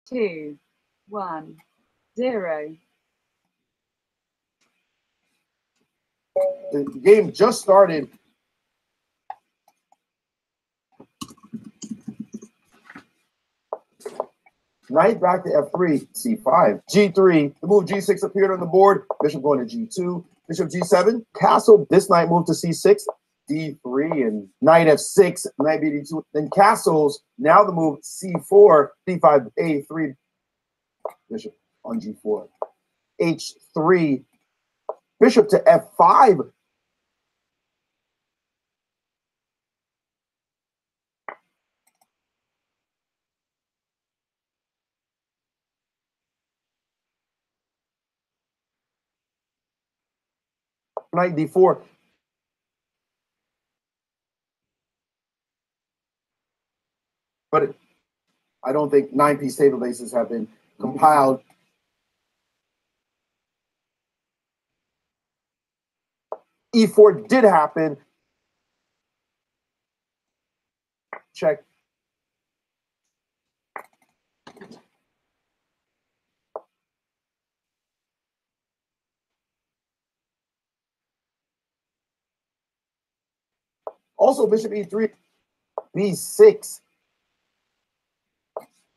2, 1, 0. The game just started. Knight back to F3, C5, G3. The move G6 appeared on the board. Bishop going to G2, Bishop G7. Castle. This knight moved to C6, D3, and Knight F6, Knight BD2. Then castles. Now the move C4, D5, A3. Bishop on G4, H3. Bishop to F5. Knight D4. But I don't think 9-piece table bases have been compiled. E4 did happen. Check. Also, Bishop E3, B6.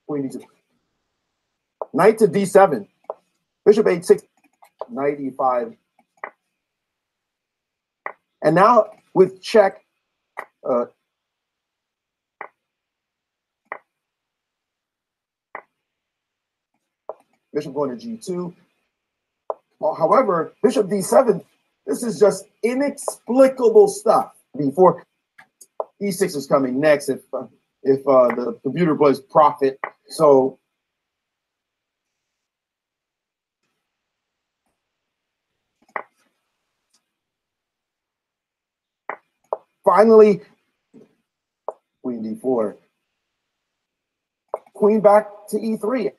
Queen E2. Knight to D7. Bishop H6. Knight E5. And now with check, Bishop going to G2. However, Bishop D7, this is just inexplicable stuff. B4, E6 is coming next if the computer plays Prophet. So finally, Queen D4. Queen back to E3.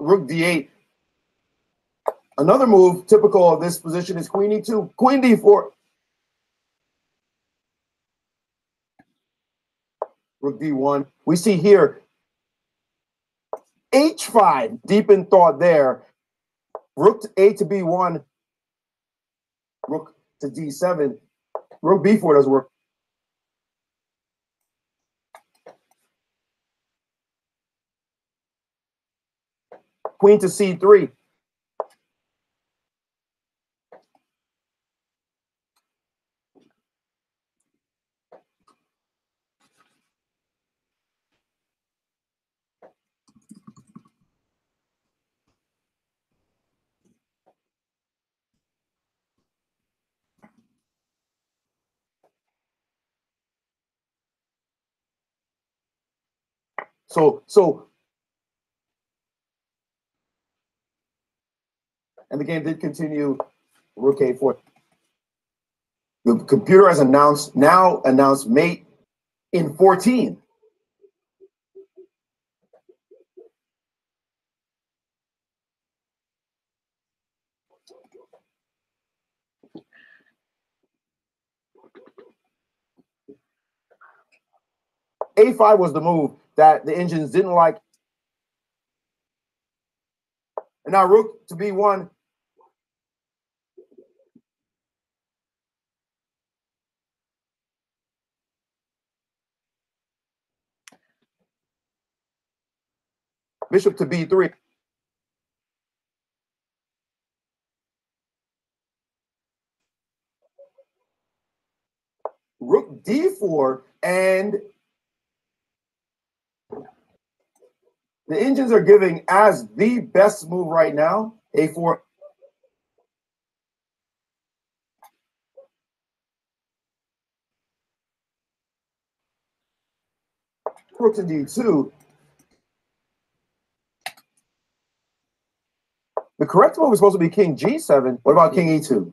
Rook D8. Another move typical of this position is Queen E2. Queen D4. Rook D1. We see here H5. Deep in thought there. Rook to A to B1. Rook to D7. Rook B4 doesn't work. Queen to C3. So, and the game did continue. Rook A4. The computer has announced mate in 14. A5 was the move that the engines didn't like. And now Rook to B1. Bishop to B3. Rook D4, and the engines are giving as the best move right now, A4. Rook to D2. The correct move is supposed to be King G7. What about King E2?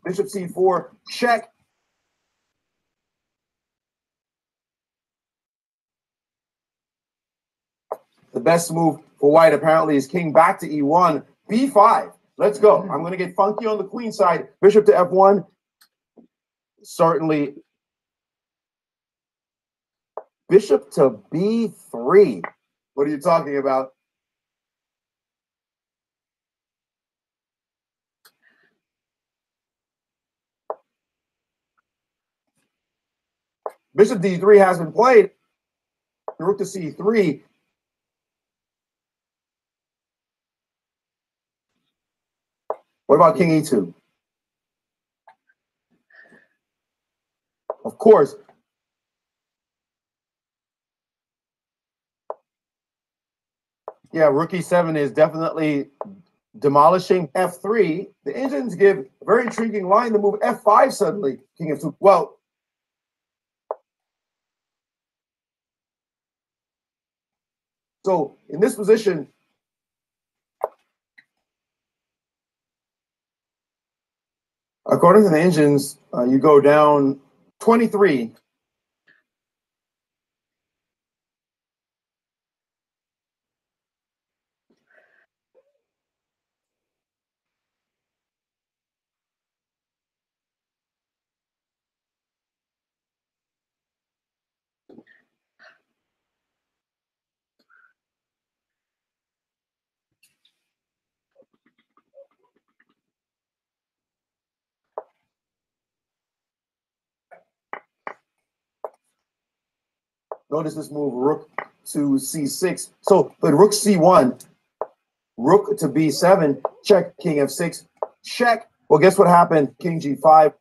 Bishop C4, check. The best move for white apparently is king back to e1, b5. Let's go. I'm going to get funky on the queen side. Bishop to f1. Certainly. Bishop to b3. What are you talking about? Bishop d3 has been played. Rook to c3. What about king e2? Of course. Yeah, rook e7 is definitely demolishing f3. The engines give a very intriguing line to move f5 suddenly. King f2. Well, so in this position, according to the engines, you go down 23. Notice this move, rook to c6. So, but rook c1, rook to b7, check, king f6, check. Well, guess what happened? King g5,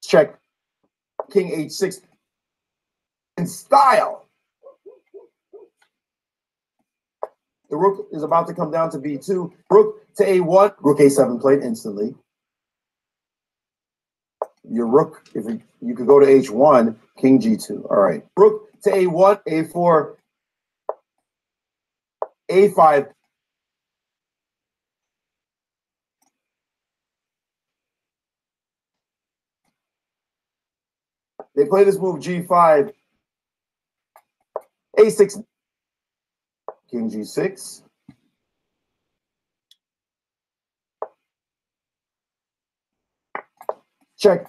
check, king h6. In style, the rook is about to come down to b2. Rook to a1, rook a7 played instantly. Your rook, if you could go to h1, king g2. All right. Rook to a1, a4, a5. They play this move g5, a6, king g6. Check,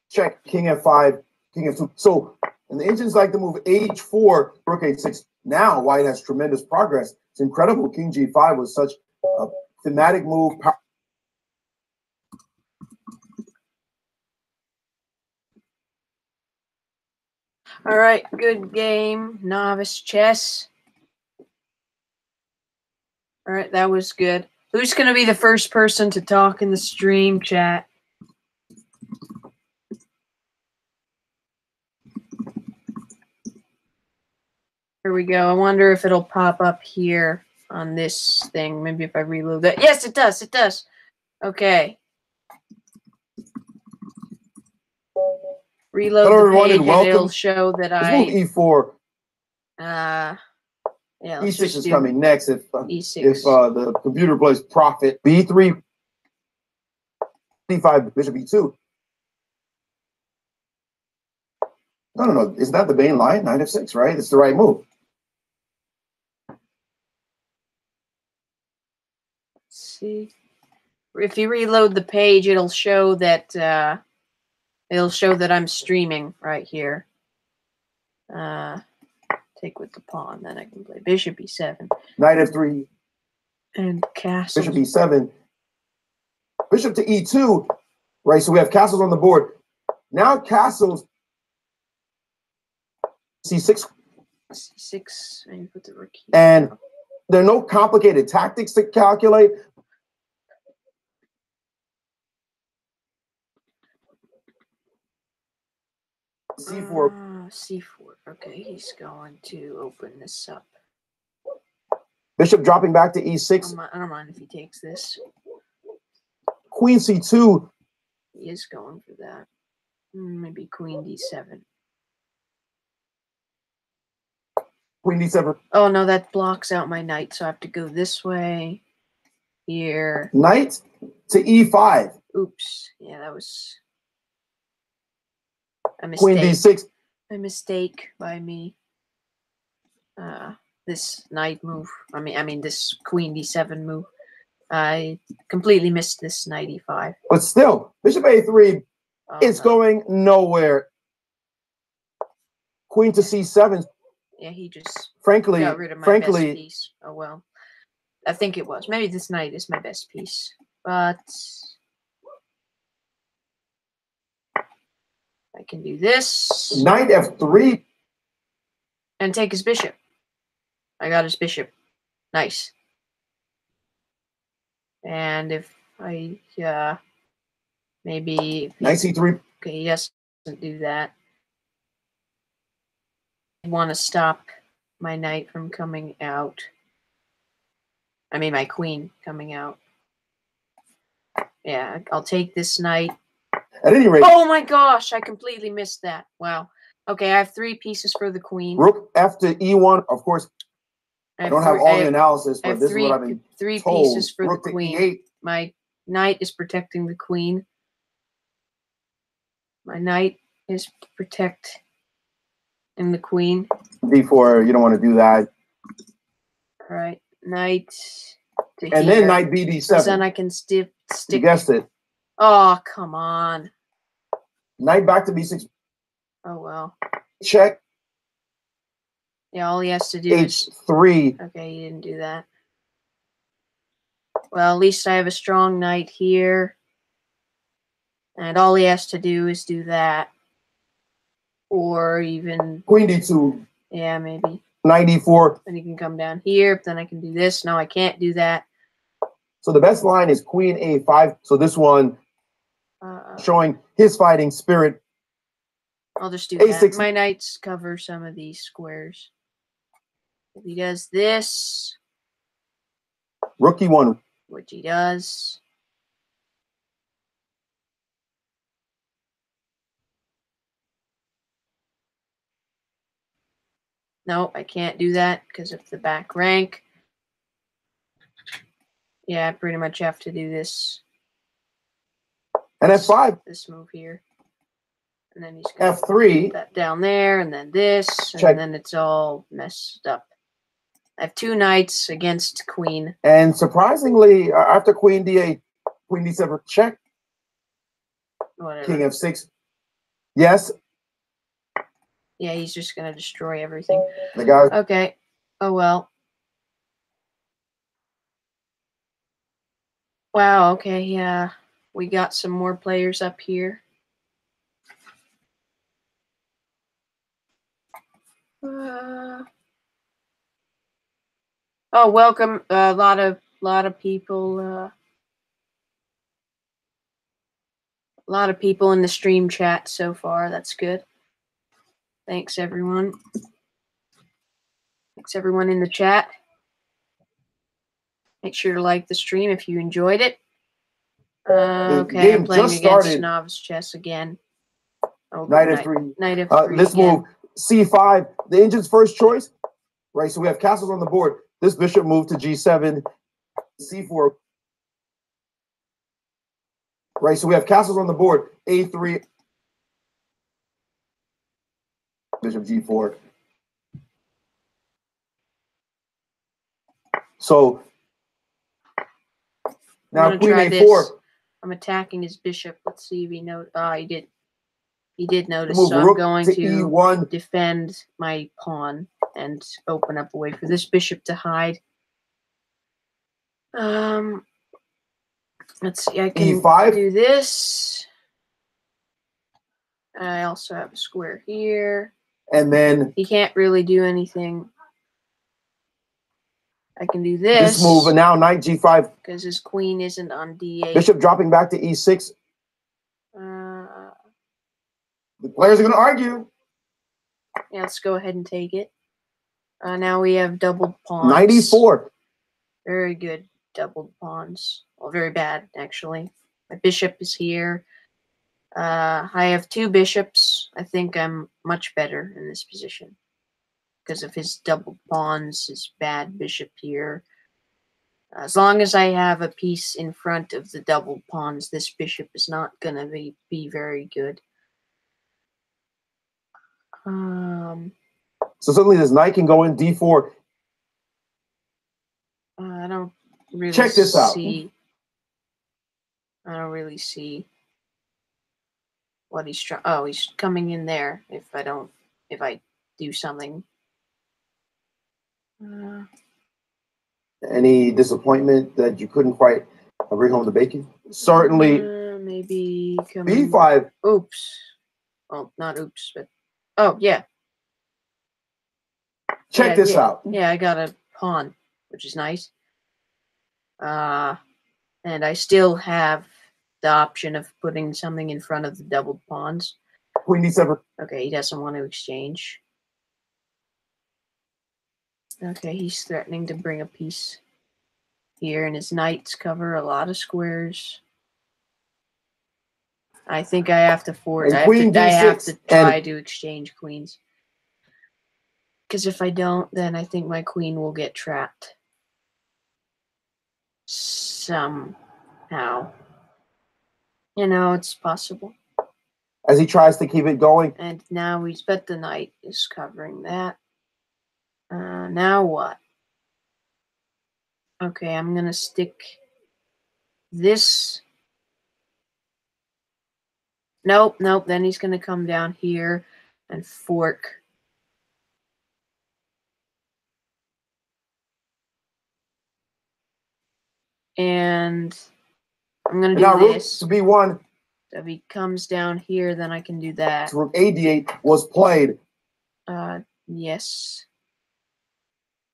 check, king f5, king f2. So, and the engines like to move h4, rook h6. Now, white has tremendous progress. It's incredible. King g5 was such a thematic move. All right, good game, novice chess. All right, that was good. Who's going to be the first person to talk in the stream chat? Here we go. I wonder if it'll pop up here on this thing. Maybe if I reload that. Yes, it does. It does. Okay. Reload Hello, the everyone, page and welcome. it'll show that Let's move e4. Yeah, e6 is coming next if E6. If the computer plays profit. b3, d5, bishop e2. No. Isn't that the main line? Knight f6, right? It's the right move. Let's see. If you reload the page, it'll show that I'm streaming right here. Take with the pawn, then I can play bishop e7. Knight f3. And castle. Bishop e7. Bishop to e2. Right, so we have castles on the board. Now castles. c6. c6, and you put the rook here. And there are no complicated tactics to calculate. c4. c4. Okay, he's going to open this up. Bishop dropping back to e6. I don't mind if he takes this. Queen c2. He is going for that. Maybe queen d7. Queen d7. Oh, no, that blocks out my knight, so I have to go this way. Here. Knight to e5. Oops. Yeah, that was a mistake. Queen d6. A mistake by me. this knight move. I mean this queen d7 move. I completely missed this knight e5. But still, bishop a3, it's going nowhere. Queen to c7. Yeah, he just Frankly, got rid of my best piece. Oh well. I think it was. Maybe this knight is my best piece. But I can do this. Knight f3. And take his bishop. I got his bishop. Nice. And if I maybe Knight c3. Okay, he doesn't do that. I want to stop my knight from coming out. I mean my queen coming out. Yeah, I'll take this knight. At any rate. Oh my gosh, I completely missed that. Wow. Okay, I have 3 pieces for the queen. Rook f to e1. Of course, I don't have all the analysis, but this is what I've been told. 3 pieces for Rook the to queen. e8. My knight is protecting the queen. My knight is protecting the queen. d4, you don't want to do that. All right, knight to and here. then knight b d7. Then I can stick. You guessed it. Oh, come on. Knight back to b6. Oh, well. Check. Yeah, all he has to do is... h3. Okay, he didn't do that. Well, at least I have a strong knight here. And all he has to do is do that. Or even... Queen d2. Yeah, maybe. Knight e4. Then he can come down here. Then I can do this. No, I can't do that. So the best line is queen a5. So this one showing his fighting spirit. I'll just do a6. that. My knights cover some of these squares. If he does this, Rook e1. which he does. No, I can't do that because of the back rank. Yeah, I pretty much have to do this. And f5. This move here. And then he's going to f3. put that down there, and then this, Check. and then it's all messed up. I have 2 knights against queen. And surprisingly, after queen d8, queen d7, check. Whatever. King f6. Yes. Yeah, he's just going to destroy everything. The guy. Okay. Oh, well. Wow, okay, yeah. We got some more players up here. Oh, welcome. A lot of people. A lot of people in the stream chat so far. That's good. Thanks, everyone. Thanks, everyone in the chat. Make sure to like the stream if you enjoyed it. Okay, I'm playing against novice chess again. Oh, Knight f3. Knight f3 this again. move, c5. The engine's first choice. Right, so we have castles on the board. This bishop moved to g7. c4. Right, so we have castles on the board. a3. Bishop g4. So now queen a4. This. I'm attacking his bishop. Let's see if he knows. He did. He did notice. So I'm going to e1. defend my pawn and open up a way for this bishop to hide. Let's see. I can e5. do this. I also have a square here. And then he can't really do anything. I can do this. This move, and now knight g5. Because his queen isn't on d8. Bishop dropping back to e6. The players are going to argue. Yeah, let's go ahead and take it. Now we have doubled pawns. Knight e4. Very good doubled pawns. Well, very bad, actually. My bishop is here. I have 2 bishops. I think I'm much better in this position. Because of his doubled pawns, his bad bishop here. As long as I have a piece in front of the doubled pawns, this bishop is not going to be very good. So suddenly this knight can go in d4. I don't really Check this out. see. I don't really see what he's trying. Oh, he's coming in there. If I do something. Any disappointment that you couldn't quite bring home the bacon? Certainly. Maybe b5. Oops. Well, not oops, but oh yeah. Check this out. Yeah, I got a pawn, which is nice. And I still have the option of putting something in front of the doubled pawns. Queen d7. Okay, he doesn't want to exchange. Okay, he's threatening to bring a piece here, and his knights cover a lot of squares. I think I have to force. I have to try to exchange queens. Because if I don't, then I think my queen will get trapped. Somehow. You know, it's possible. As he tries to keep it going. And now but the knight is covering that. Now what? Okay, I'm going to stick this. Nope. Then he's going to come down here and fork. And I'm going to do this. Rook to b1. So if he comes down here, then I can do that. So rook a d8 was played. Yes.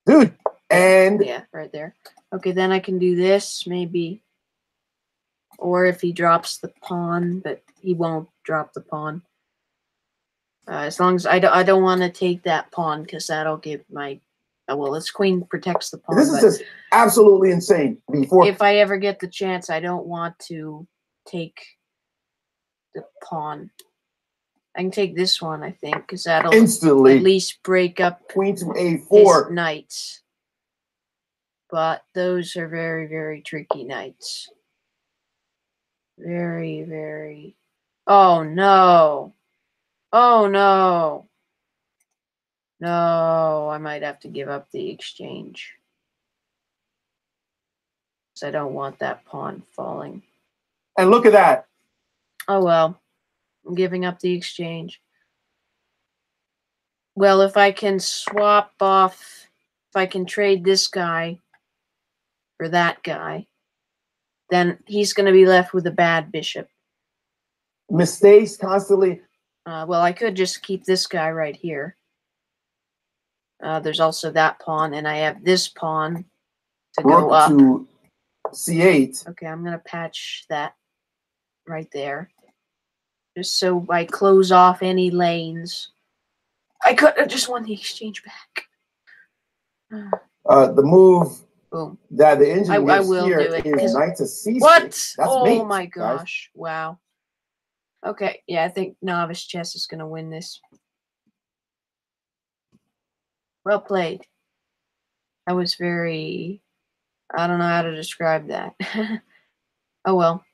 Dude, and... Yeah, right there. Okay, then I can do this, maybe. Or if he drops the pawn, but he won't drop the pawn. As long as I don't want to take that pawn, because that'll give my... well, this queen protects the pawn. This is just absolutely insane. If I ever get the chance, I don't want to take the pawn. I can take this one, I think, because that'll instantly at least break up queen to a4 his knights. But those are very, very tricky knights. Very, very... Oh, no. Oh, no. No, I might have to give up the exchange. Because I don't want that pawn falling. And look at that. Oh, well. I'm giving up the exchange. Well, if I can swap off... If I can trade this guy for that guy, then he's going to be left with a bad bishop. Mistakes constantly. Well, I could just keep this guy right here. There's also that pawn, and I have this pawn to go up. To c8. Okay, I'm going to patch that right there. Just so I close off any lanes. I could have just won the exchange back. The move Boom. that the engine I will here do it, is knight to c6. What? That's oh mate, my guys. gosh. Wow. Okay, yeah, I think novice chess is going to win this. Well played. That was very... I don't know how to describe that. Oh well.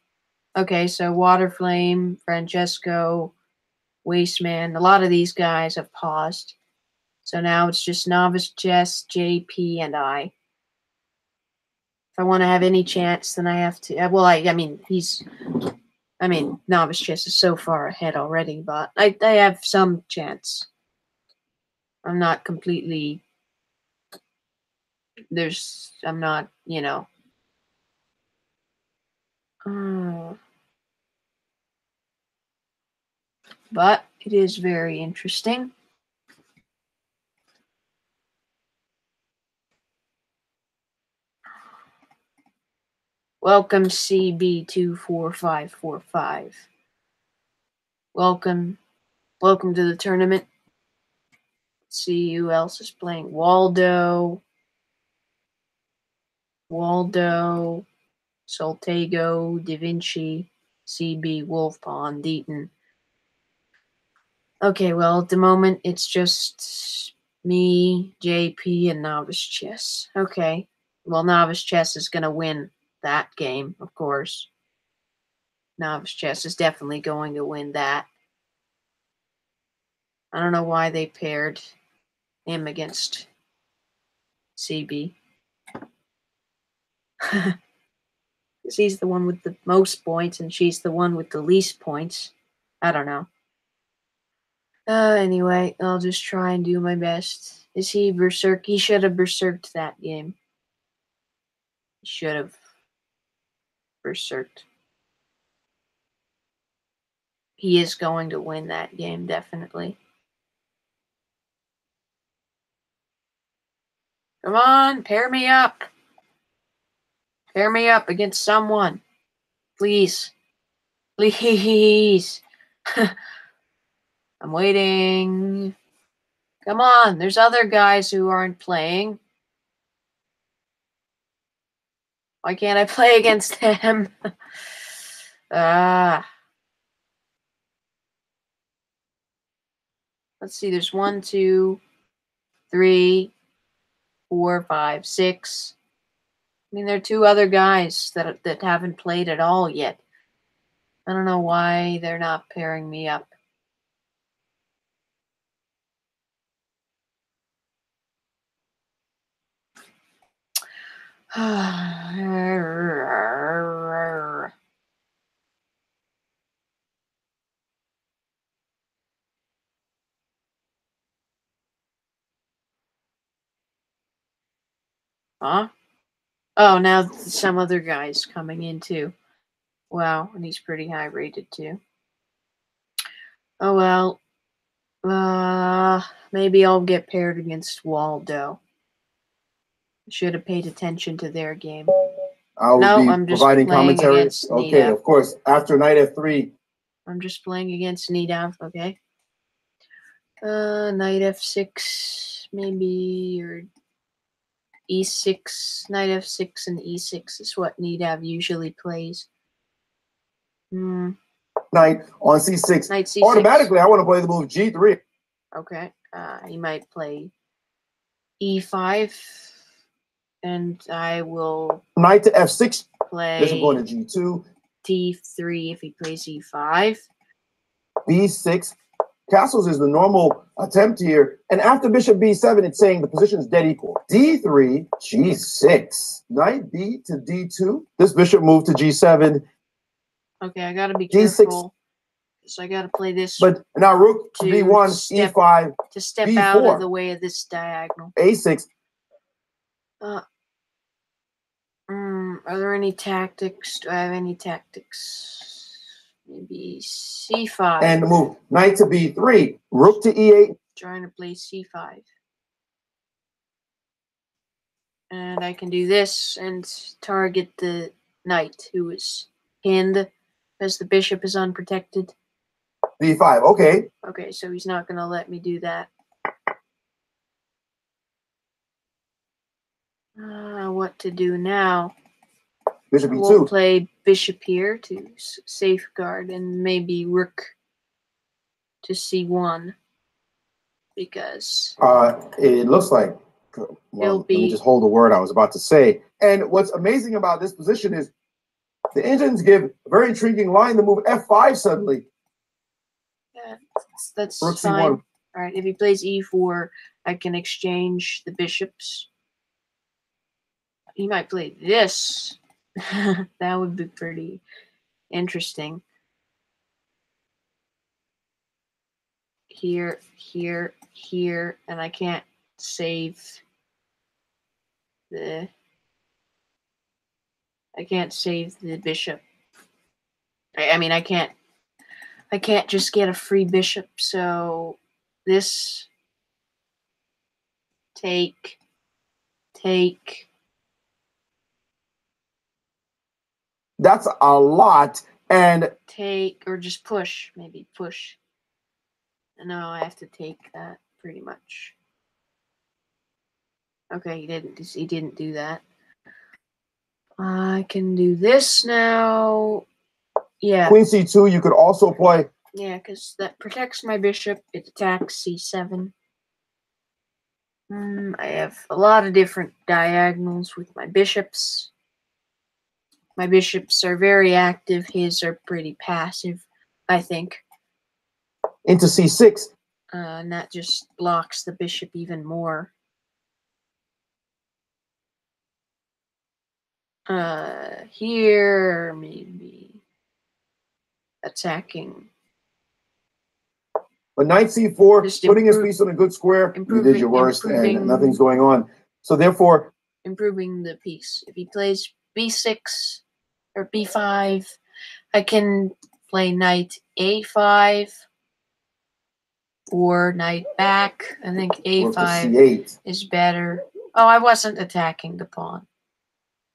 Okay, so Waterflame, Francesco, Wasteman, a lot of these guys have paused. So now it's just Novice Chess, JP, and I. If I want to have any chance, then I have to... Well, I mean, Novice Chess is so far ahead already, but I have some chance. I'm not completely... I'm not, you know... But it is very interesting. Welcome CB24545. Welcome to the tournament. Let's see who else is playing. Waldo, Soltego, Da Vinci, CB, Wolfpawn, Deaton. Okay, well, at the moment, it's just me, JP, and Novice Chess. Okay, well, Novice Chess is going to win that game, of course. Novice Chess is definitely going to win that. I don't know why they paired him against CB. Because he's the one with the most points and she's the one with the least points. I don't know. Anyway, I'll just try and do my best. Is he berserk? He should have berserked that game. He should have berserked. He is going to win that game, definitely. Come on, pair me up. Pair me up against someone. Please. Please. I'm waiting. Come on, there's other guys who aren't playing. Why can't I play against them? Let's see, there's 1, 2, 3, 4, 5, 6. I mean, there are 2 other guys that haven't played at all yet. I don't know why they're not pairing me up. Huh? Oh, now some other guy's coming in too. Wow, and he's pretty high rated too. Oh well. Maybe I'll get paired against Waldo. Should have paid attention to their game. I will be providing commentary. Okay, of course. After knight f3. I'm just playing against Nidав, okay. Knight f6, maybe, or e6. Knight f6 and e6 is what Nidав usually plays. Knight on c6. Knight c6. Automatically, I want to play the move g3. Okay. He might play e5, and I will knight to f6. Play bishop going to g2. d3 if he plays e5. b6. Castles is the normal attempt here. And after bishop b7, it's saying the position is dead equal. d3, g6. Knight b to d2. This bishop moved to g7. Okay, I gotta be d6. careful. So I gotta play this. But now rook to b1, e5. To step b4, out of the way of this diagonal. a6. Are there any tactics? Do I have any tactics? Maybe c5. And move knight to b3, rook to e8. Trying to play c5. And I can do this and target the knight who is pinned because the bishop is unprotected. b5, okay. Okay, so he's not going to let me do that. What to do now? Bishop We'll e2. play bishop here to safeguard and maybe rook to c1 because it looks like, well, let me just hold the word I was about to say. And what's amazing about this position is the engines give a very intriguing line to move f5 suddenly. Yeah, that's rook fine. c1. All right, if he plays e4, I can exchange the bishops. He might play this. That would be pretty interesting. Here, here, here, and I can't save the bishop. I mean, I can't just get a free bishop, so this take. That's a lot. And take, or just push, maybe push. No, I have to take that pretty much. Okay, he didn't do that. I can do this now. Yeah. queen c2, you could also play. Yeah, because that protects my bishop. It attacks c7. I have a lot of different diagonals with my bishops. My bishops are very active. His are pretty passive, I think. Into c6. And that just blocks the bishop even more. Here, maybe attacking. But knight c4, Just putting his piece on a good square, you did your worst, and nothing's going on. So therefore, improving the piece. If he plays b6 or b5, I can play knight a5 or knight back. I think a5 c8 is better. Oh, I wasn't attacking the pawn.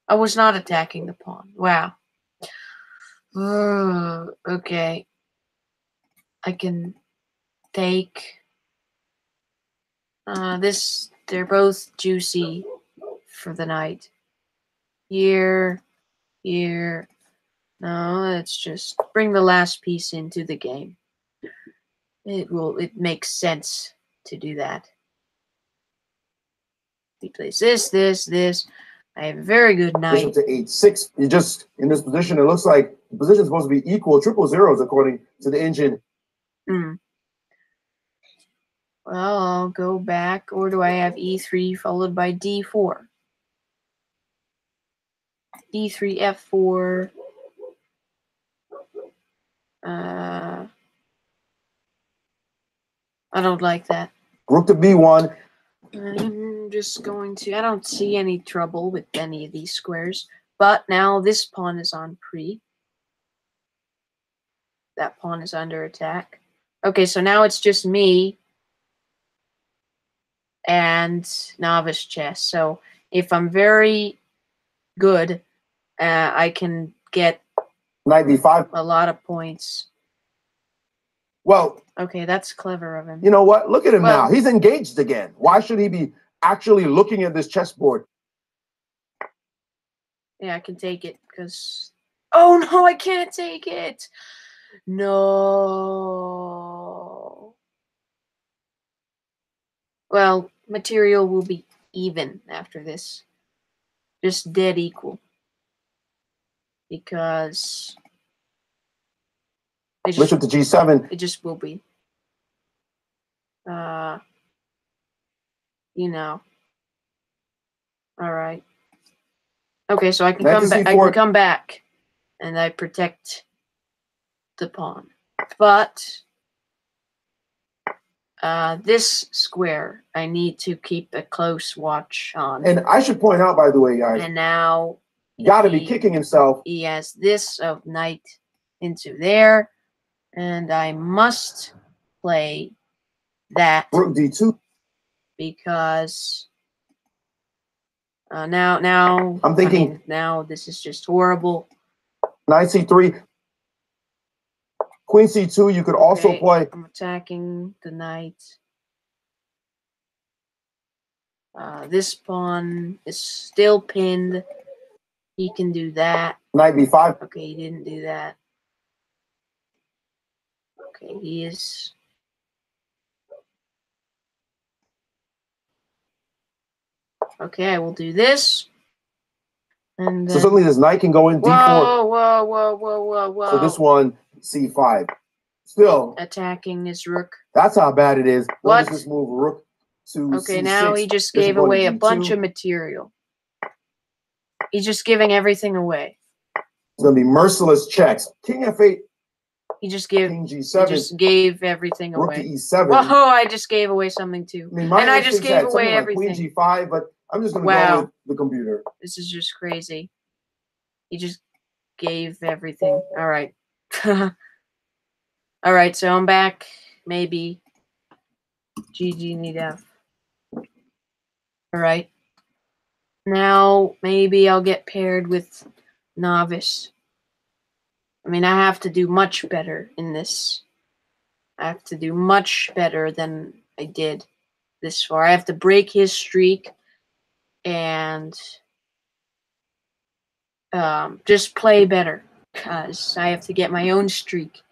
I was not attacking the pawn. Wow. Okay. I can take this. They're both juicy for the knight. Here. No, let's just bring the last piece into the game. It makes sense to do that. He plays this. I have a very good knight. Bishop to h6. You just, in this position, it looks like the position is supposed to be equal, triple zeros according to the engine. Well, I'll go back, or do I have e3 followed by d4? d3, f4. I don't like that. Rook to b1. I'm just going to... I don't see any trouble with any of these squares. But now this pawn is on pre. That pawn is under attack. Okay, so now it's just me and novice chess. So if I'm very good, I can get Knight b5. a lot of points. Well, okay, that's clever of him. You know what? Look at him now. He's engaged again. Why should he be actually looking at this chessboard? Yeah, I can take it because... Oh, no, I can't take it. No. Well, material will be even after this. Just dead equal. Because... Bishop to g7. It just will be. You know. All right. Okay, so I can come back. I can come back, and I protect the pawn. But this square, I need to keep a close watch on. And I should point out, by the way, guys. And now got to be kicking himself. He has this of knight into there, and I must play that. Rook d2. Because now I'm thinking. I mean, now this is just horrible. Knight c3. Queen c2. You could also play. I'm attacking the knight. This pawn is still pinned. He can do that. Knight b5. Okay, he didn't do that. Okay, he is. Okay, I will do this. And so suddenly this knight can go in d4. Whoa. So this one, c5. Still. Attacking his rook. That's how bad it is. What? Notice this move, rook to okay, c6. now he just gave away a bunch of material. He's just giving everything away. It's going to be merciless checks. King f8. He just gave. King g7. He just gave everything away. Rook to e7. Whoa! I just gave away something too. I mean, and I just gave away like everything. Queen g5, but I'm just going to go with the computer. This is just crazy. He just gave everything. All right. All right. So I'm back. Maybe. GG need F. All right. Now maybe I'll get paired with novice. I mean, I have to do much better in this. I have to do much better than I did this far. I have to break his streak and just play better because I have to get my own streak.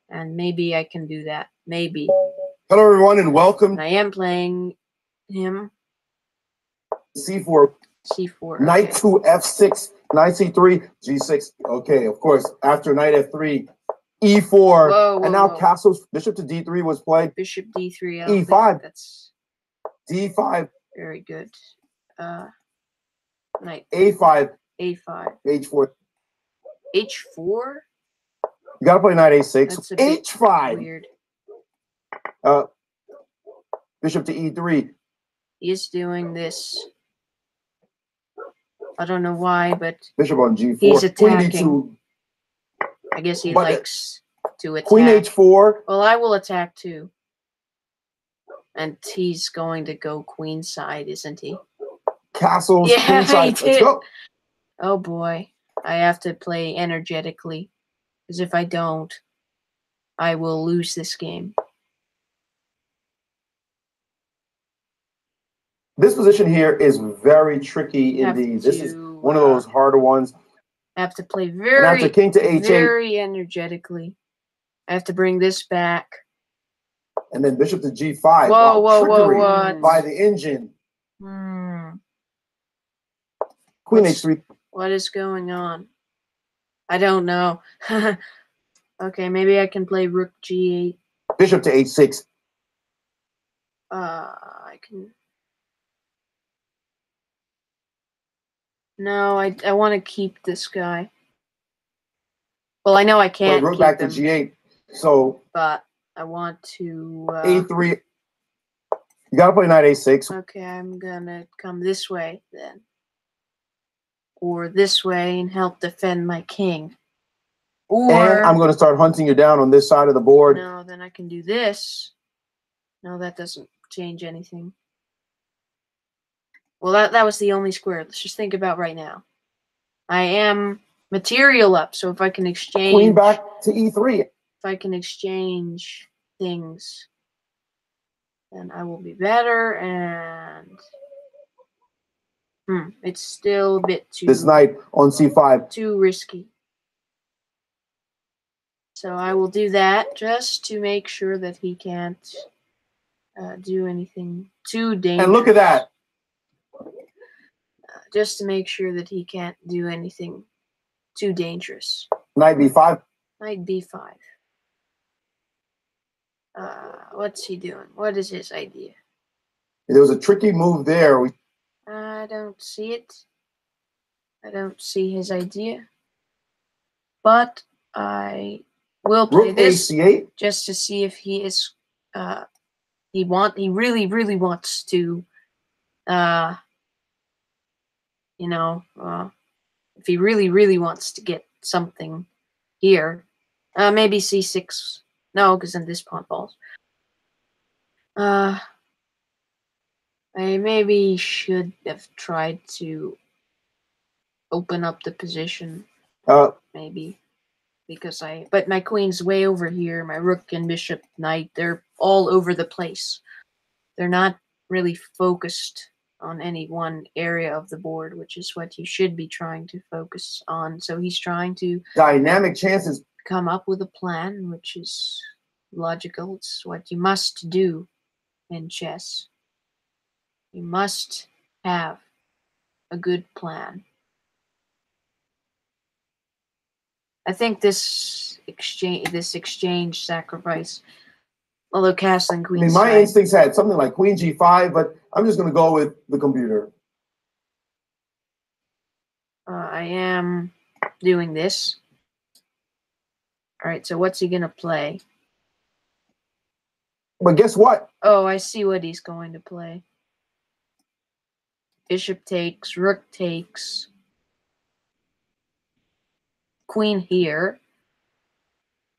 And maybe I can do that. Maybe. Hello, everyone, and welcome. And I am playing him. C4. C4. Knight to f6. Knight c3. g6. Okay, of course, after knight f3, E4. Whoa, And now whoa. castle's bishop to D3 was played. Bishop D3. I don't E5. think that's D5. very good. Knight A5. A5. H4. H4. You gotta play knight A6. That's a bit H5. weird. Bishop to E3. He is doing this. I don't know why, but Bishop on G4. he's Queen attacking. D2. I guess he But likes to attack. Queen H4. Well, I will attack too. And he's going to go queen side, isn't he? Castles. Yeah, Queen side. he Let's did. go. Oh boy. I have to play energetically. Because if I don't, I will lose this game. This position here is very tricky indeed. This is one of those harder ones. I have to play And after king to H8. very energetically. I have to bring this back. And then bishop to G5. Whoa, Wow, whoa, whoa, trickery what? by the engine. Queen H3. What is going on? I don't know. Okay, maybe I can play rook G8. Bishop to H6. I can... No, I want to keep this guy. Well, I know I can't Rook keep back him, to G8. So but I want to... A3. You gotta play knight A6. Okay, I'm gonna come this way then. Or this way and help defend my king. Or... And I'm gonna start hunting you down on this side of the board. No, then I can do this. No, that doesn't change anything. Well, that was the only square. Let's just think about right now. I am material up, so if I can exchange... Queen back to E3. If I can exchange things, then I will be better, and... it's still a bit too... This knight on C5. Too risky. So I will do that just to make sure that he can't do anything too dangerous. And look at that. Just to make sure that he can't do anything too dangerous. Knight B5. Knight B5. What's he doing? What is his idea? There was a tricky move there. I don't see it. I don't see his idea. But I will play Rook this AC8. just to see if he is he really wants to if he really wants to get something here. Maybe C6. No, because then this pawn falls. I maybe should have tried to open up the position. Maybe. But my queen's way over here. My rook and bishop, knight, they're all over the place. They're not really focused on any one area of the board, which is what you should be trying to focus on. So he's trying to Dynamic chances. come up with a plan, which is logical. It's what you must do in chess. You must have a good plan. I think this exchange sacrifice, although castling queen. I mean, my instincts had something like Queen G5, but I'm just going to go with the computer. I am doing this. All right, so what's he going to play? But guess what? Oh, I see what he's going to play. Bishop takes, rook takes, queen here,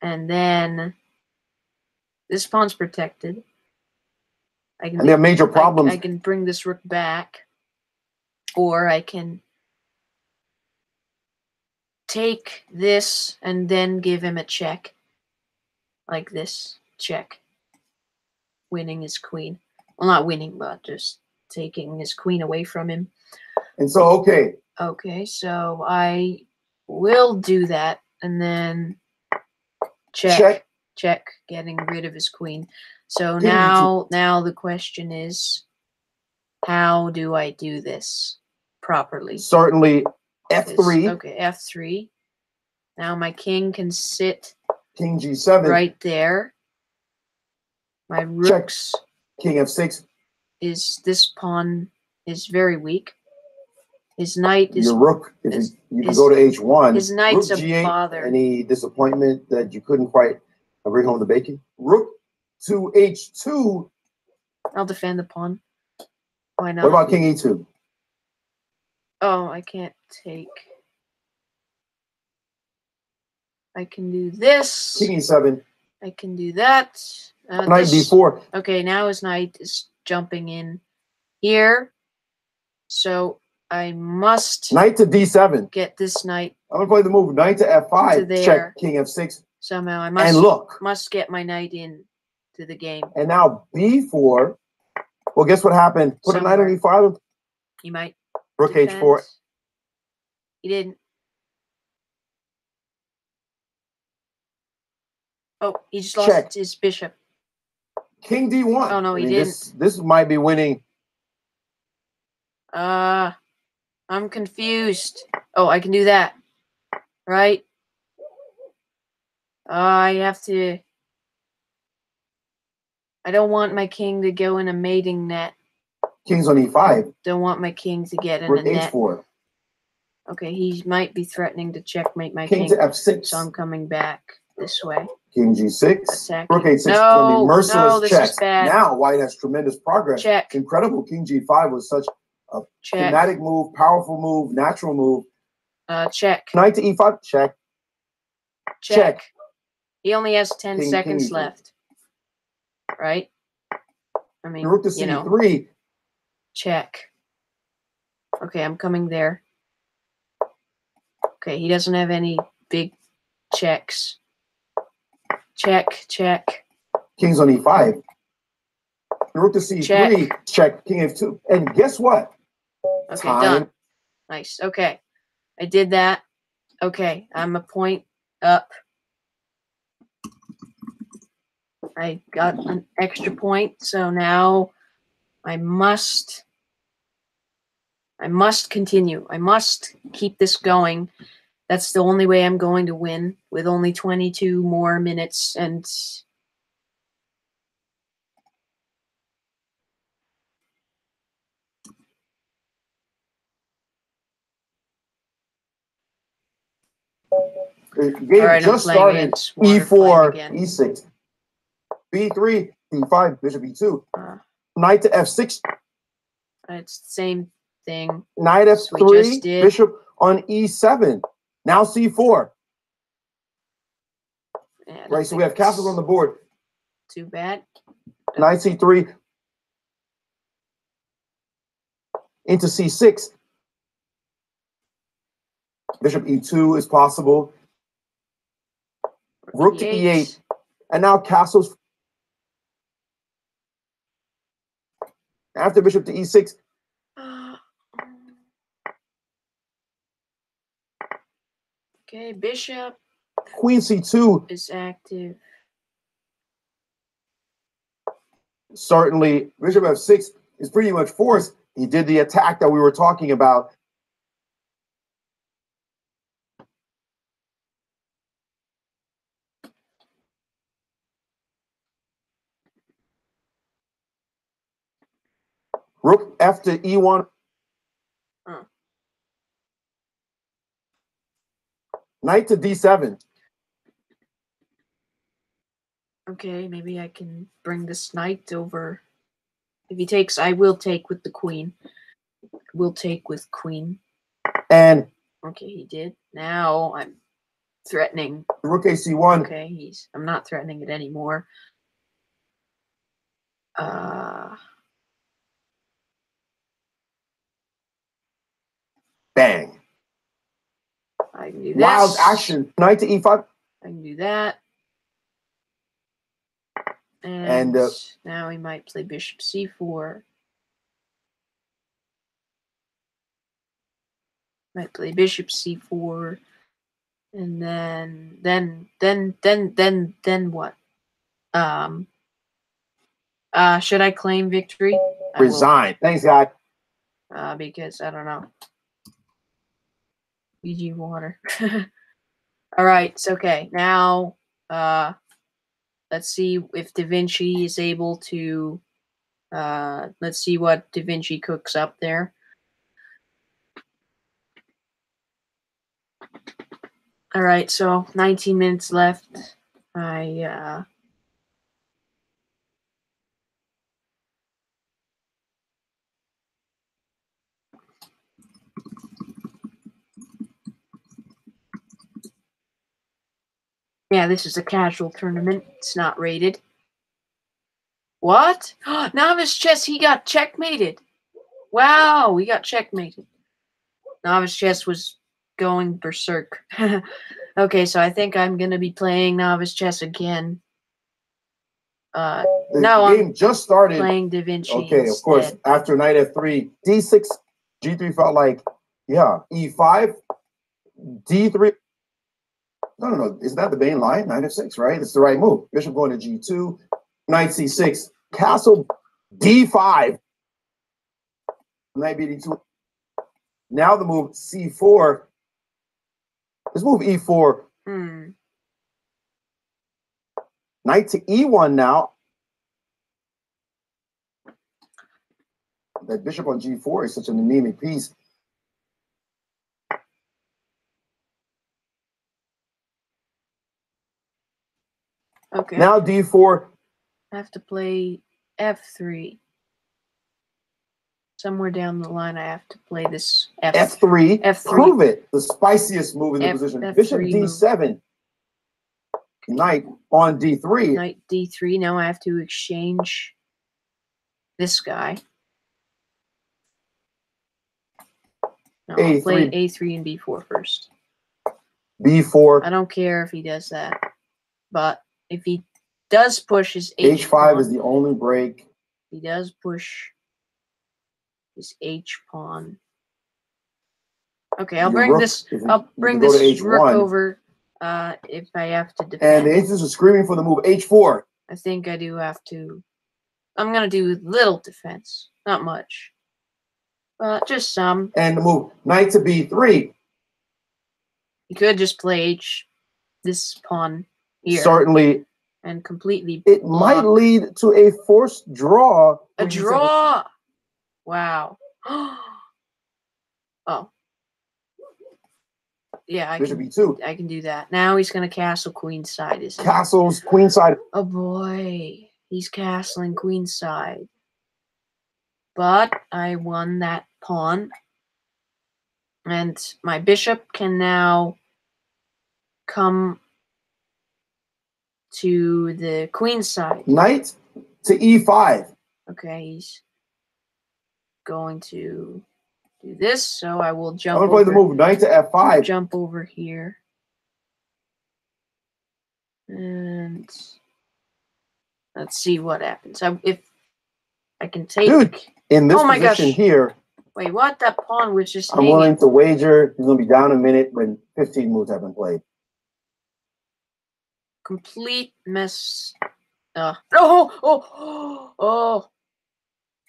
and then this pawn's protected. And there are major problems. I can bring this rook back, or I can take this and then give him a check, like this, check, winning his queen. Well, not winning, but just taking his queen away from him. And so, okay. Okay, so I will do that, and then check, getting rid of his queen. So now the question is, how do I do this properly? Certainly F3. Okay, F3. Now my king can sit King G7. right there. My rooks King F6. is this pawn is very weak. His knight is Your rook, you can go to H1. his knight's Rook a G8. bother. Any disappointment that you couldn't quite bring home the bacon? Rook to H2. I'll defend the pawn. Why not? What about King E2? Oh, I can't take. I can do this. King E7. I can do that. Knight This- D4. Okay, now his knight is jumping in here. So I must Knight to D7. get this knight I'm going to play the move. Knight to F5. To there. Check King F6. somehow. I And look. must get my knight in to the game. And now B4. Well, guess what happened? Put a knight on Somewhere. E5. You might Rook defend. H4. He didn't. Oh, he just lost Check. his bishop. King D1. Oh, no, he This might be winning. I'm confused. Oh, I can do that. Right? I have to. I don't want my king to go in a mating net. King's on E5. Don't want my king to get in Rook a net. H4. Okay, he might be threatening to checkmate my King king. to F6. So I'm coming back this way. King G6. Attacking. Rook H6 is going to No, be merciless no, this checks. is bad. Now White has tremendous progress. Check. Incredible. King G5 was such a Check. kinetic move, powerful move, natural move. Check. Knight to E5. Check. Check. He only has 10 King, seconds King. left. Right? I mean, Rook to you know, C3. check. Okay, I'm coming there. Okay, he doesn't have any big checks. Check, check. King's on E5. Rook to C3. Check. King F2. And guess what? Okay, Time. done. Nice. Okay, I did that. Okay, I'm a point up. I got an extra point, so now I must continue. I must keep this going. That's the only way I'm going to win with only 22 more minutes and The game Alright, I'm just playing started. against Water Flame E4, again. E6. B3, D5, Bishop E2. Uh, Knight to F6. it's the same thing. Knight we F3, just did. Bishop on E7. Now C4. Yeah, I don't Right, so we think have castles it's on the board. Too bad. Knight C3 into C6. Bishop E2 is possible. Rook to E8. And now castles. After bishop to E6. Okay, bishop Queen C2. is active. Certainly, bishop F6 is pretty much forced. He did the attack that we were talking about. Rook F to E1. Knight to D7. Okay, maybe I can bring this knight over. If he takes, I will take with the queen. We'll take with queen. And Okay, he did. Now I'm threatening. Rook AC1. Okay, I'm not threatening it anymore. Bang. I can do this. Wild action. Knight to E5. I can do that. And now he might play bishop c4. Might play bishop c4. And then what? Should I claim victory? Resign. Thanks, guy. Because I don't know. Fiji water. All right, it's okay. Now Let's see if Da Vinci is able to. Let's see what Da Vinci cooks up there. All right, so 19 minutes left. Yeah, this is a casual tournament. It's not rated. What? Novice chess, he got checkmated. Wow, we got checkmated. Novice chess was going berserk. Okay, so I think I'm going to be playing novice chess again. The no, game just started. Playing Da Vinci. Okay, instead. of course. After knight f3, d6, g3 felt like, yeah, e5, d3. No. Isn't that the main line? Knight f6, right? It's the right move. Bishop going to g2, knight c6, castle d5, knight b2. Now the move c4. Let's move e4. Knight to e1 now. That bishop on g4 is such an anemic piece. Okay. Now d4. I have to play f3. Somewhere down the line, I have to play this f3. F3. Prove it. The spiciest move in the position. F3 Bishop d7. Move. Knight on d3. Knight d3. Now I have to exchange this guy. No, I'll play a3 and b4 first. b4. I don't care if he does that. But if he does push his h5 pawn, is the only break. He does push his h pawn. Okay, I'll bring this rook over if I have to defend. And the aces are screaming for the move h4. I think I do have to. I'm gonna do little defense, not much, but just some. And the move knight to b3. You could just play this pawn here. Certainly. And completely. It might lead to a forced draw. A draw. Wow. Oh. Yeah, I can do that. Now he's going to castle queenside, isn't he? Castles queenside. Oh boy. He's castling queenside. But I won that pawn. And my bishop can now come to the queenside. Knight to e5. Okay, he's going to do this, so I will jump. I'm gonna play the move knight to f5. Jump over here, and let's see what happens. If I can take. Dude, in this position here. Wait, what? That pawn was just. I'm willing to wager he's gonna be down a minute when 15 moves have been played. Complete mess.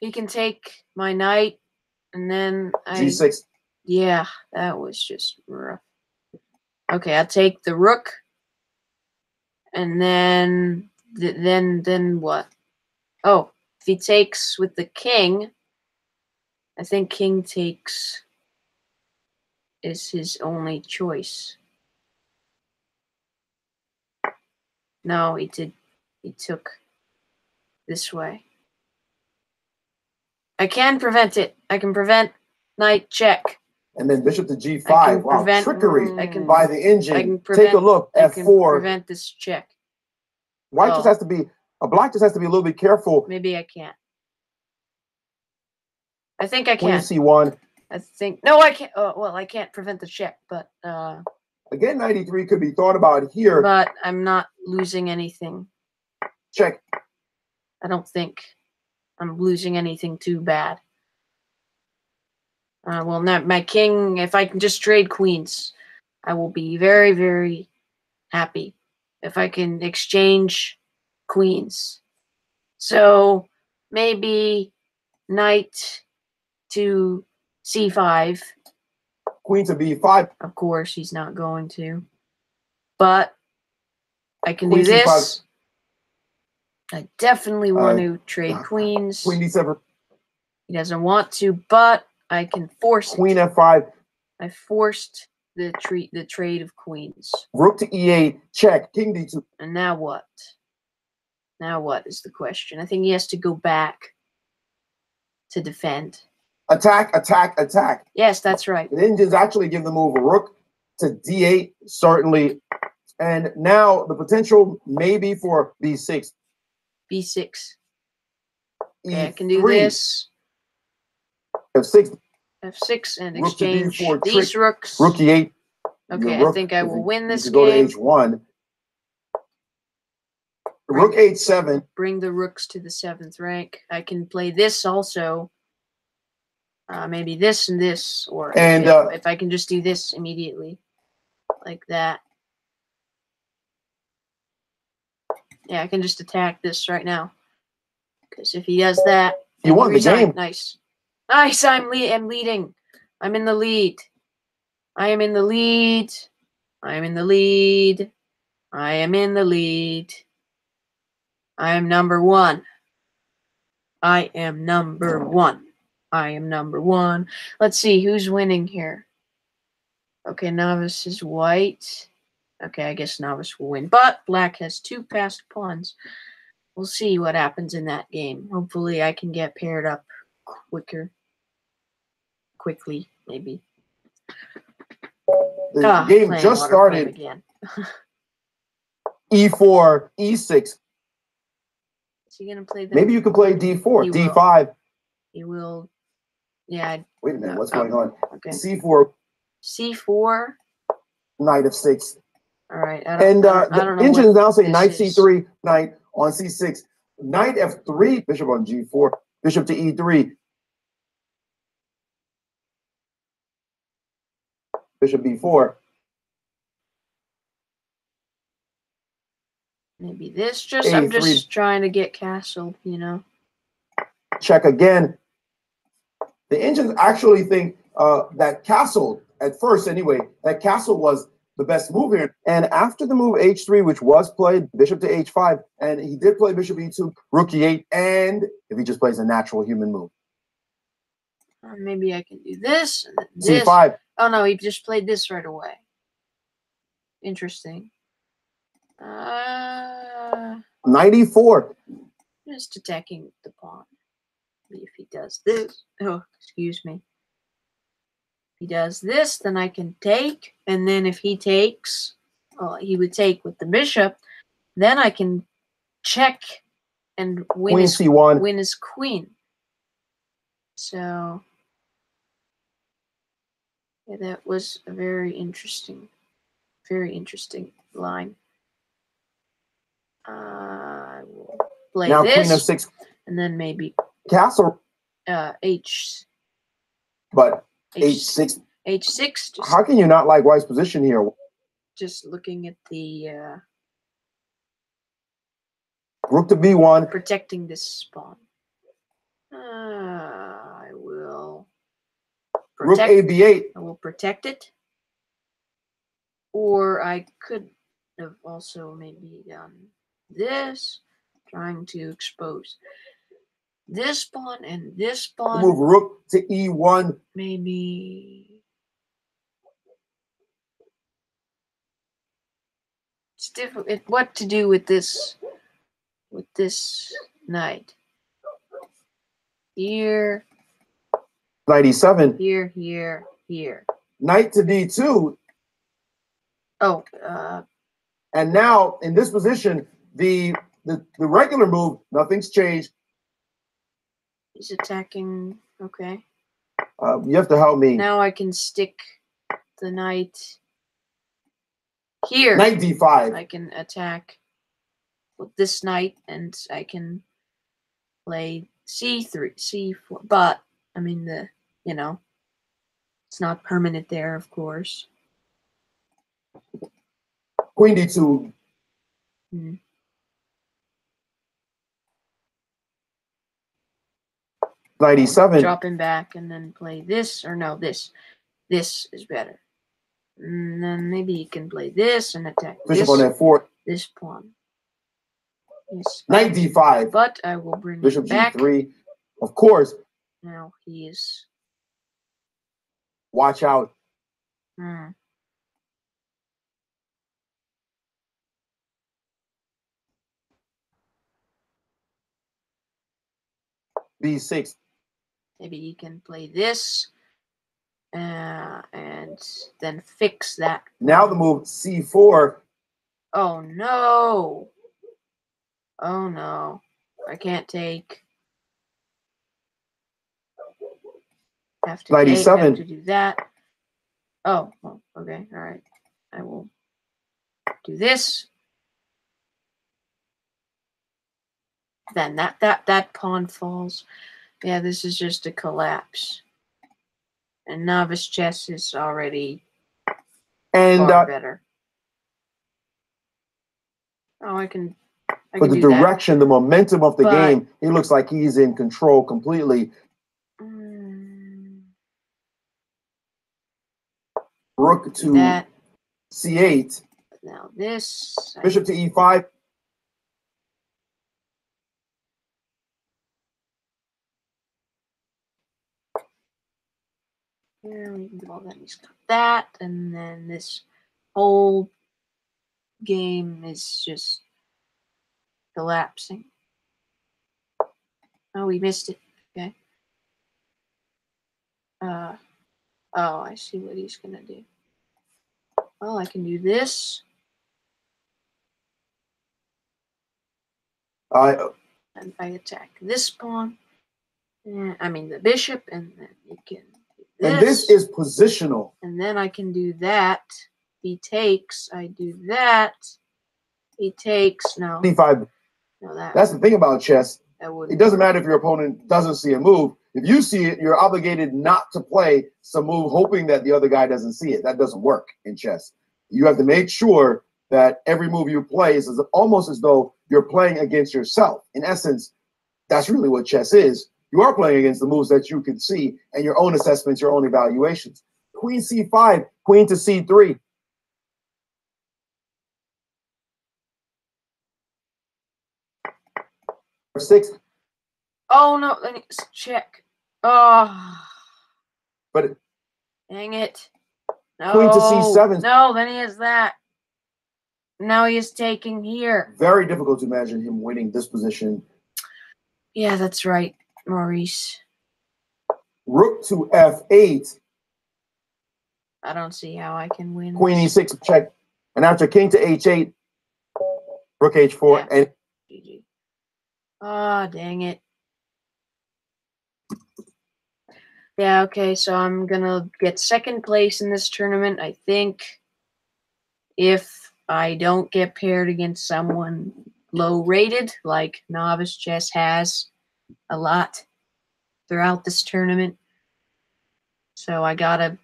He can take my knight, and then g6. Yeah, that was just rough. Okay, I'll take the rook, and then what? Oh, if he takes with the king, I think king takes is his only choice. No, he took this way. I can prevent it. I can prevent knight check. And then bishop to g5. Wow, trickery by the engine. Take a look, I f4. can prevent this check. White just has to be, black just has to be a little bit careful. Maybe I can't. I think I Queen can. c1. I think, no, I can't. Oh, well, I can't prevent the check, but again, knight e3 could be thought about here. But I'm not losing anything. Check. I don't think I'm losing anything too bad. Well, not my king. If I can just trade queens, I will be very, very happy. If I can exchange queens. So maybe knight to c5. Queen to b5. Of course, he's not going to. But I can Queen do C5. this. I definitely want to trade queens. Queen D7. He doesn't want to, but I can force Queen it. F5. I forced the trade of queens. Rook to E8. Check. King D2. And now what? Now what is the question? I think he has to go back to defend. Attack, attack, attack. Yes, that's right. The Indians actually give the move rook to D8, certainly. And now the potential maybe for B6. B6. Okay, E3. I can do this. F6. F6 and Rook to exchange D4, these trick. rooks. Rook E8. Okay, I think I will win this you go game. to H1. Rook H7. Bring the rooks to the 7th rank. I can play this also. Maybe this and this, or And if I can just do this immediately, like that. Yeah, I can just attack this right now. Because if he does that, you won the resign. game. Nice, nice. I'm leading. I'm in the lead. I am in the lead. I am in the lead. I am in the lead. I am number 1. I am number 1. I am number 1. Let's see who's winning here. Okay, novice is white. Okay, I guess novice will win. But black has 2 passed pawns. We'll see what happens in that game. Hopefully I can get paired up quickly, maybe. The game just started. Again. E4, E6. Is he going to play that? Maybe you could play D4, He D5. will. He will. Yeah. Wait a minute, what's going on? Okay. C4. C4. Knight of 6. All right. I don't know. Engines now say knight C3, knight on C6, knight F3, bishop on G4, bishop to E3, bishop B4. Maybe this. I'm just trying to get castled, you know. Check again. The engines actually think that castle, at first anyway, that castle was the best move here. And after the move H3, which was played, bishop to H5, and he did play bishop E2, rook E8, and if he just plays a natural human move. Maybe I can do this and then this. C5. Oh no, he just played this right away. Interesting. Knight E4. Just attacking the pawn. Maybe if he does this. Oh, excuse me. If he does this, then I can take. And then if he takes, he would take with the bishop. Then I can check and win Queen C1. Win his queen. So yeah, that was a very interesting line. I will play now this, Queen of 6, and then maybe castle. H. But H6. H6. How can you not like White's position here? Just looking at the Rook to B1. protecting this pawn. I will protect. Rook AB8. I will protect it. Or I could have also maybe done this, trying to expose this pawn and this pawn. Move rook to E1. Maybe it's difficult. What to do with this knight? Here. Knight E7. Here, here, here. Knight to D2. Oh, and now in this position, the regular move, nothing's changed. he's attacking. Okay. You have to help me. Now I can stick the knight here. Knight D5. I can attack with this knight, and I can play C3, C4. But I mean, it's not permanent there, of course. Queen D2. Knight E7. Drop him back and then play this, or no, this. This is better. And then maybe he can play this and attack Bishop this. on F4. this pawn. Yes, Knight d5. but I will bring Bishop it back. g3. Of course. Now he is. Watch out. b6. Maybe he can play this. And then fix that. Now the move c4. Oh no! Oh no! I can't take. Have to Knight take. e7. Have to do that. Oh, okay. All right. I will do this. Then that pawn falls. Yeah, this is just a collapse. And novice chess is already far better. Oh, I can For the do direction, that. the momentum of the game, he looks like he's in control completely. Rook to that. c8. Now this. Bishop to e5. Here we can do all that. He's got that, and then this whole game is just collapsing. Oh, we missed it. Okay. Oh, I see what he's gonna do. Well, I can do this. And I attack this pawn. I mean the bishop, and then you can do this. And this is positional. And then I can do that. He takes. I do that. He takes. No. d5. No, that. That's the thing about chess. It doesn't matter if your opponent doesn't see a move. If you see it, you're obligated not to play some move hoping that the other guy doesn't see it. That doesn't work in chess. You have to make sure that every move you play is almost as though you're playing against yourself. In essence, that's really what chess is. You are playing against the moves that you can see and your own assessments, your own evaluations. Queen c5, queen to c3. Six. Oh no! Then it's check. Oh. But dang it! No. Queen to c7. No, then he has that. Now he is taking here. Very difficult to imagine him winning this position. Yeah, that's right, Maurice. Rook to f8. I don't see how I can win. Queen e6 check. And after king to h8, rook h4. Yeah. And GG. Oh, dang it. Yeah, okay, so I'm gonna get second place in this tournament, I think, if I don't get paired against someone low rated, like Novice Chess has a lot throughout this tournament. So I gotta,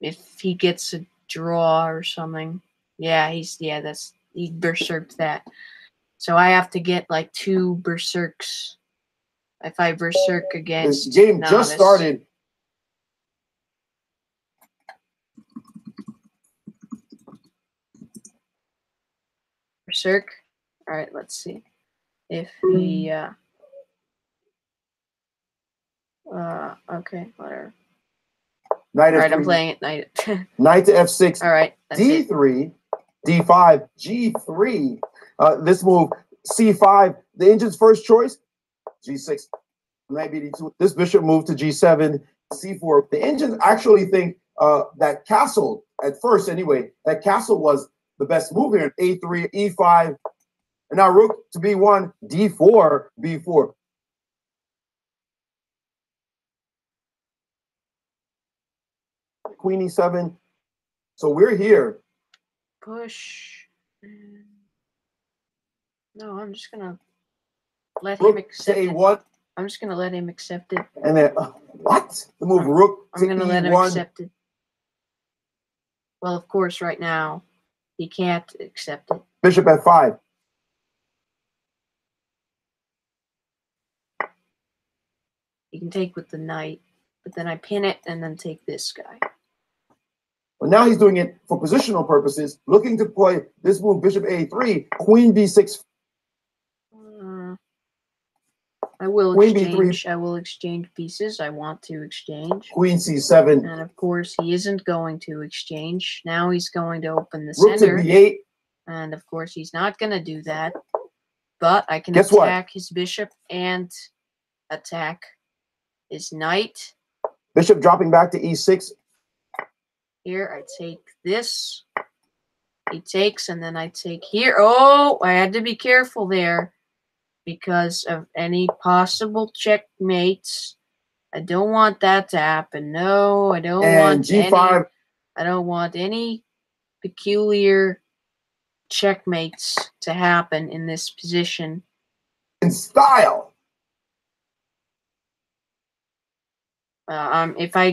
if he gets a draw or something, yeah, he berserked that. So I have to get like 2 berserks. If I berserk against this game Novice. just started. Berserk. All right, let's see if he. Okay, whatever. Knight All right, f3. I'm playing it. Knight. Knight to f6. All right, that's d3, d5, g3. This move, c5. The engine's first choice, g6. Knight bd2. This bishop moved to g7, c4. The engines actually think that castle, at first anyway, that castle was the best move here. a3, e5, and now rook to b1, d4, b4. Queen e7. So we're here. Push. No, I'm just gonna let Rook him accept to it. a1. I'm just gonna let him accept it. And then, what? The move rook to I'm gonna e1. let him accept it. Well, of course, right now, he can't accept it. Bishop f5. He can take with the knight, but then I pin it and then take this guy. But now he's doing it for positional purposes, looking to play this move, bishop a3, queen b6. I will Queen exchange. b3. I will exchange pieces. I want to exchange. Queen c7. And of course, he isn't going to exchange. Now he's going to open the Rook to center. b8. And of course, he's not going to do that. But I can Guess attack what? his bishop and attack his knight. Bishop dropping back to e6. Here, I take this. He takes, and then I take here. Oh, I had to be careful there because of any possible checkmates. I don't want that to happen. No, I don't want g5. any. I don't want any peculiar checkmates to happen in this position. In style. If I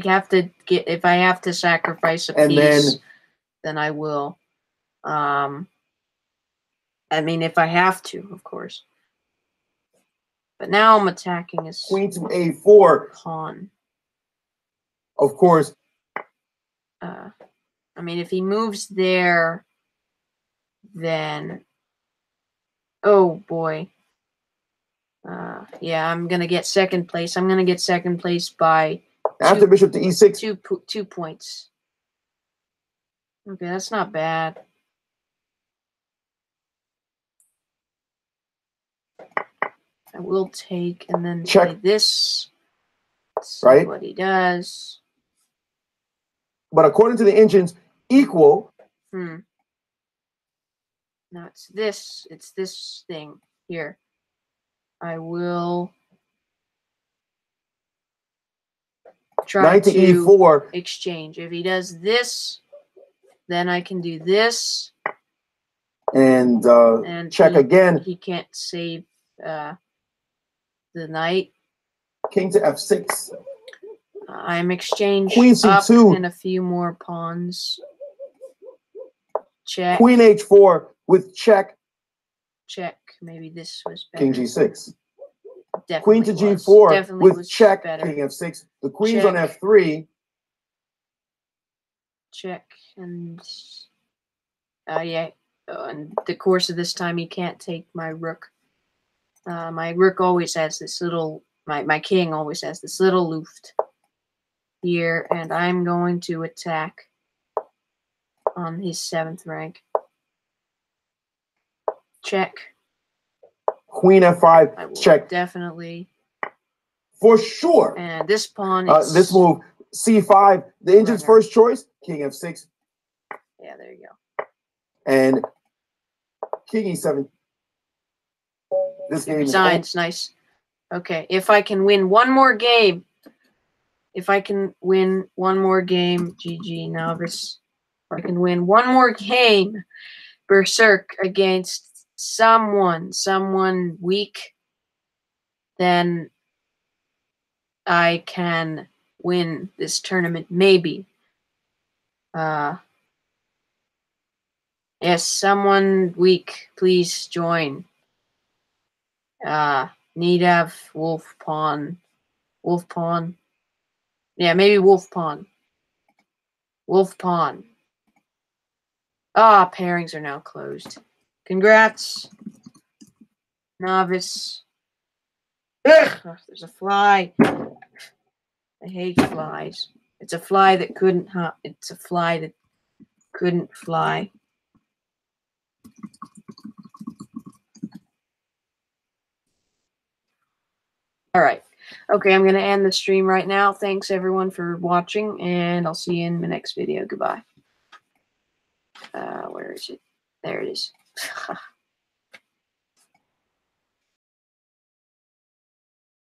have to sacrifice a piece, then I will. I mean, if I have to, of course. But now I'm attacking his Queen to a4. pawn. Of course. I mean, if he moves there, then oh boy. Yeah, I'm gonna get second place. I'm gonna get second place by After bishop to e6. 2 points. Okay, that's not bad. I will take and then Check. play this. See right? what he does. But according to the engines, equal. No, it's this. It's this thing here. I will try Knight to e4. exchange. If he does this, then I can do this. And check again. He can't save the knight. King to f6. I'm exchanged Queen up c2. and a few more pawns. Check. Queen h4 with check. Check. Maybe this was better. King g6. Definitely Queen to was. g4 Definitely with was check. better. King f6. The queen's Check. on f3. Check. And yeah. In the course of this time, he can't take my rook. My rook always has this little. My king always has this little luft here, and I'm going to attack on his 7th rank. Check. Queen f5. I will Check. definitely. For sure. And this pawn is... this move, c5. The engine's runner. first choice, king f6. Yeah, there you go. And king e7. This game Resigns, nice. Okay, if I can win one more game. If I can win one more game, GG, novice. If I can win one more game, Berserk, against someone weak, then I can win this tournament, maybe. Yes, someone weak, please join. Nedav, Wolf Pawn. Wolf Pawn. Yeah, maybe Wolf Pawn. Wolf Pawn. Pairings are now closed. Congrats, novice. Ugh, there's a fly. I hate flies. It's a fly that couldn't hop. It's a fly that couldn't fly. All right. Okay, I'm going to end the stream right now. Thanks, everyone, for watching, and I'll see you in the next video. Goodbye. Where is it? There it is.